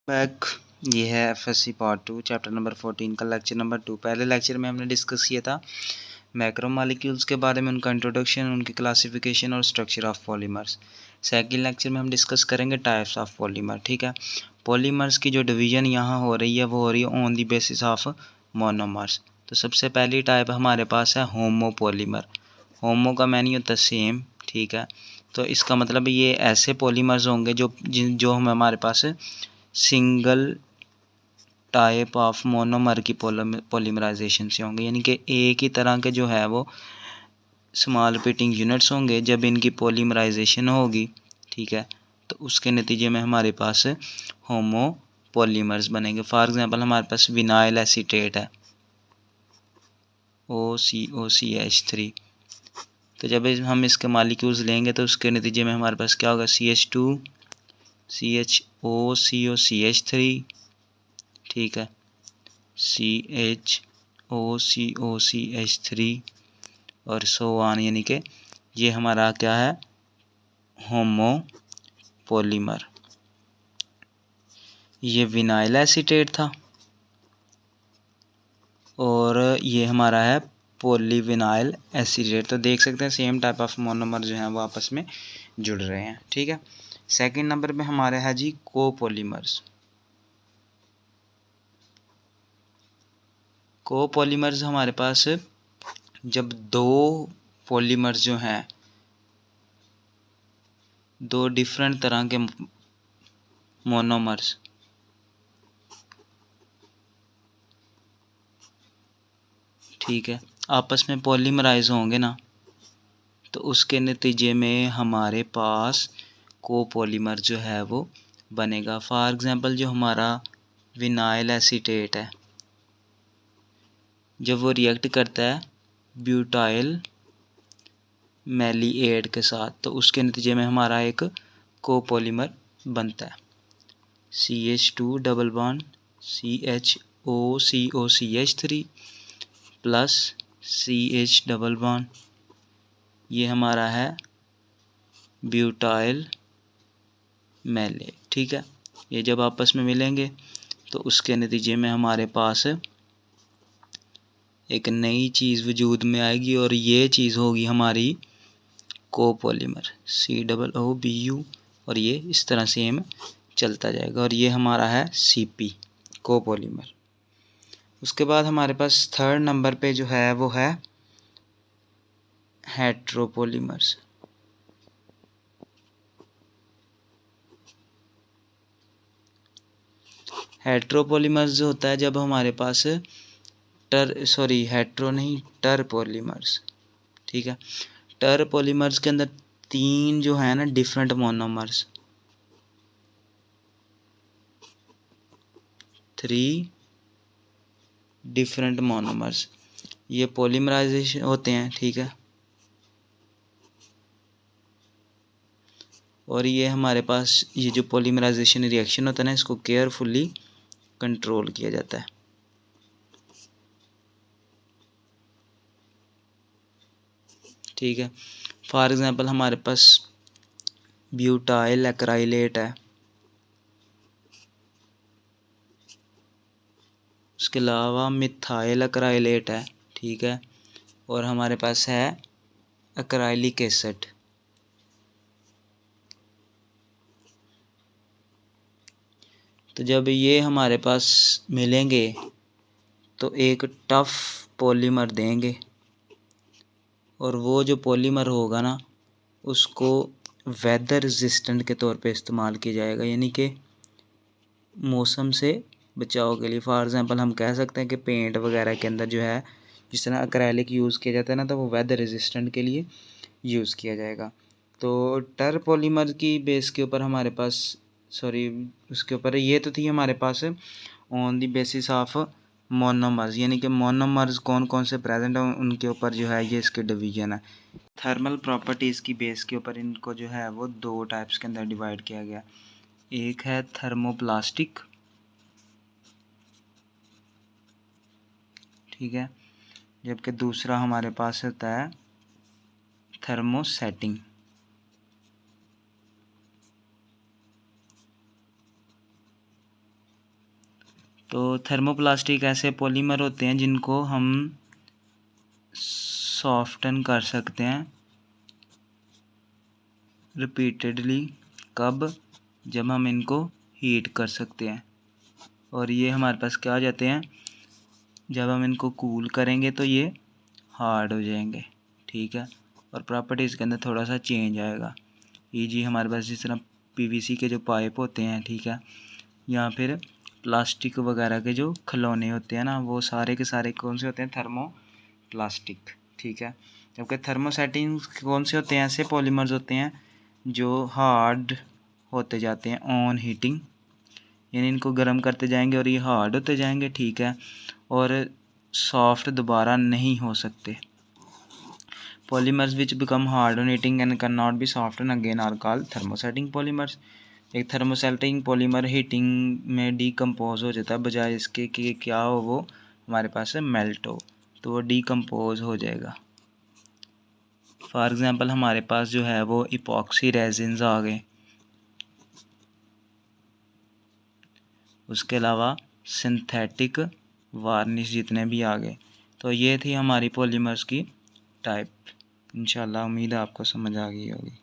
Back ये है FSc part 2 chapter number 14 का लेक्चर नंबर 2। पहले लेक्चर में हमने डिस्कस किया था मैक्रो मॉलिक्यूल्स के बारे में, उनका इंट्रोडक्शन, उनकी क्लासिफिकेशन और structure of polymers. Second lecture में हम डिस्कस करेंगे टाइप्स ऑफ पॉलीमर। ठीक है, पॉलीमर्स की जो डिवीज़न यहाँ हो रही है वो हो रही है on the basis of monomers. तो सबसे पहली टाइप हमारे पास है होमोपॉलीमर। होमो का मैनी होता है सेम। ठीक है, तो इसका मतलब ये ऐसे पॉलीमर्स होंगे जो हमारे पास सिंगल टाइप ऑफ मोनोमर की पॉलीमराइजेशन से होंगे, यानी कि एक ही तरह के जो है वो स्मॉल रिपीटिंग यूनिट्स होंगे। जब इनकी पॉलीमराइजेशन होगी, ठीक है, तो उसके नतीजे में हमारे पास होमो पॉलीमर्स बनेंगे। फॉर एग्जांपल हमारे पास विनाइल एसीटेट है OCOCH3। तो जब हम इसके मॉलिक्यूल्स लेंगे तो उसके नतीजे में हमारे पास क्या होगा, CH2 CHOCOCH3, ठीक है, CHOCOCH3 और सो ऑन, यानी कि ये हमारा क्या है, होमो पॉलीमर। ये विनाइल एसीटेट था और ये हमारा है पॉलीविनाइल एसीटेट। तो देख सकते हैं सेम टाइप ऑफ मोनोमर जो हैं वो आपस में जुड़ रहे हैं। ठीक है, सेकंड नंबर पे हमारे है जी कोपॉलीमर्स। कोपॉलीमर्स हमारे पास जब दो पॉलीमर्स जो हैं, दो डिफरेंट तरह के मोनोमर्स ठीक है आपस में पॉलीमराइज होंगे ना, तो उसके नतीजे में हमारे पास कोपॉलीमर जो है वो बनेगा। फॉर एग्जांपल जो हमारा विनाइल एसीटेट है, जब वो रिएक्ट करता है ब्यूटाइल मैलीएट के साथ, तो उसके नतीजे में हमारा एक कोपॉलीमर बनता है। CH2 double bond CHOCOCH3 plus CH double bond, ये हमारा है ब्यूटाइल मैलेट। ठीक है, ये जब आपस में मिलेंगे तो उसके नतीजे में हमारे पास एक नई चीज़ वजूद में आएगी और ये चीज़ होगी हमारी कोपॉलीमर COOBU, और ये इस तरह सेम चलता जाएगा और ये हमारा है CP कोपॉलीमर। उसके बाद हमारे पास थर्ड नंबर पे जो है वो है हेट्रोपॉलीमर्स। हेट्रोपॉलीमर्स जो होता है जब हमारे पास हेट्रो नहीं, टर पॉलीमर्स। ठीक है, टर पॉलीमर्स के अंदर तीन जो है ना डिफरेंट मोनोमर्स, 3 डिफरेंट मोनोमर्स, ये पॉलीमराइजेशन होते हैं। ठीक है, और ये हमारे पास ये जो पॉलीमराइजेशन रिएक्शन होता है ना, इसको केयरफुली कंट्रोल किया जाता है। ठीक है, फॉर एग्जांपल हमारे पास ब्यूटाइल एक्राइलेट है, उसके अलावा मिथाइल एक्राइलेट है। ठीक है, और हमारे पास है एक्राइलिक एसिड। तो जब ये हमारे पास मिलेंगे तो एक टफ पॉलीमर देंगे, और वो जो पॉलीमर होगा ना उसको वेदर रेजिस्टेंट के तौर पे इस्तेमाल किया जाएगा, यानी कि मौसम से बचाव के लिए। फॉर एग्जांपल हम कह सकते हैं कि पेंट वगैरह के अंदर जो है जिस तरह एक्रेलिक यूज़ किया जाता है ना, तो वो वेदर रेजिस्टेंट के लिए यूज़ किया जाएगा। तो टर पॉलीमर की बेस के ऊपर हमारे पास उसके ऊपर ये तो थी हमारे pass on the basis of monomers, यानी कि मोनोमर्स कौन कौन से प्रेजेंट हैं उनके ऊपर जो है ये इसके डिवीजन है। थर्मल प्रॉपर्टीज़ की बेस के ऊपर इनको जो है वो दो टाइप्स के अंदर डिवाइड किया गया। एक है थर्मोप्लास्टिक, ठीक है, जबकि दूसरा हमारे पास होता है थर्मोसेटिंग। तो थर्मोप्लास्टिक ऐसे पॉलीमर होते हैं जिनको हम सॉफ्टन कर सकते हैं रिपीटेडली। कब? जब हम इनको हीट कर सकते हैं, और ये हमारे पास क्या आ जाते हैं, जब हम इनको कूल करेंगे तो ये हार्ड हो जाएंगे, ठीक है। और प्रॉपर्टीज़ के अंदर थोड़ा सा चेंज आएगा। जी हमारे पास जिस तरह पीवीसी के जो पाइप होते हैं, ठीक है, या फिर प्लास्टिक वगैरह के जो खिलौने होते हैं ना, वो सारे के सारे कौन से होते हैं, थर्मोप्लास्टिक, ठीक है। जबकि थर्मोसेटिंग कौन से होते हैं, ऐसे पॉलीमर्स होते हैं जो हार्ड होते जाते हैं ऑन हीटिंग, यानी इनको गर्म करते जाएंगे और ये हार्ड होते जाएंगे, ठीक है, और सॉफ्ट दोबारा नहीं हो सकते। Polymers which become hard on heating and cannot be softened again are called thermosetting polymers। एक थर्मोसेटिंग पॉलीमर हीटिंग में डीकम्पोज हो जाता है, बजाय इसके कि क्या हो, वो हमारे पास मेल्ट हो, तो वो डीकम्पोज हो जाएगा। फॉर एग्ज़ाम्पल हमारे पास जो है वो इपॉक्सी रेजिन्स आ गए, उसके अलावा सिंथेटिक वार्निश जितने भी आ गए। तो ये थी हमारी पॉलीमर्स की टाइप। इंशाल्लाह उम्मीद है आपको समझ आ गई होगी।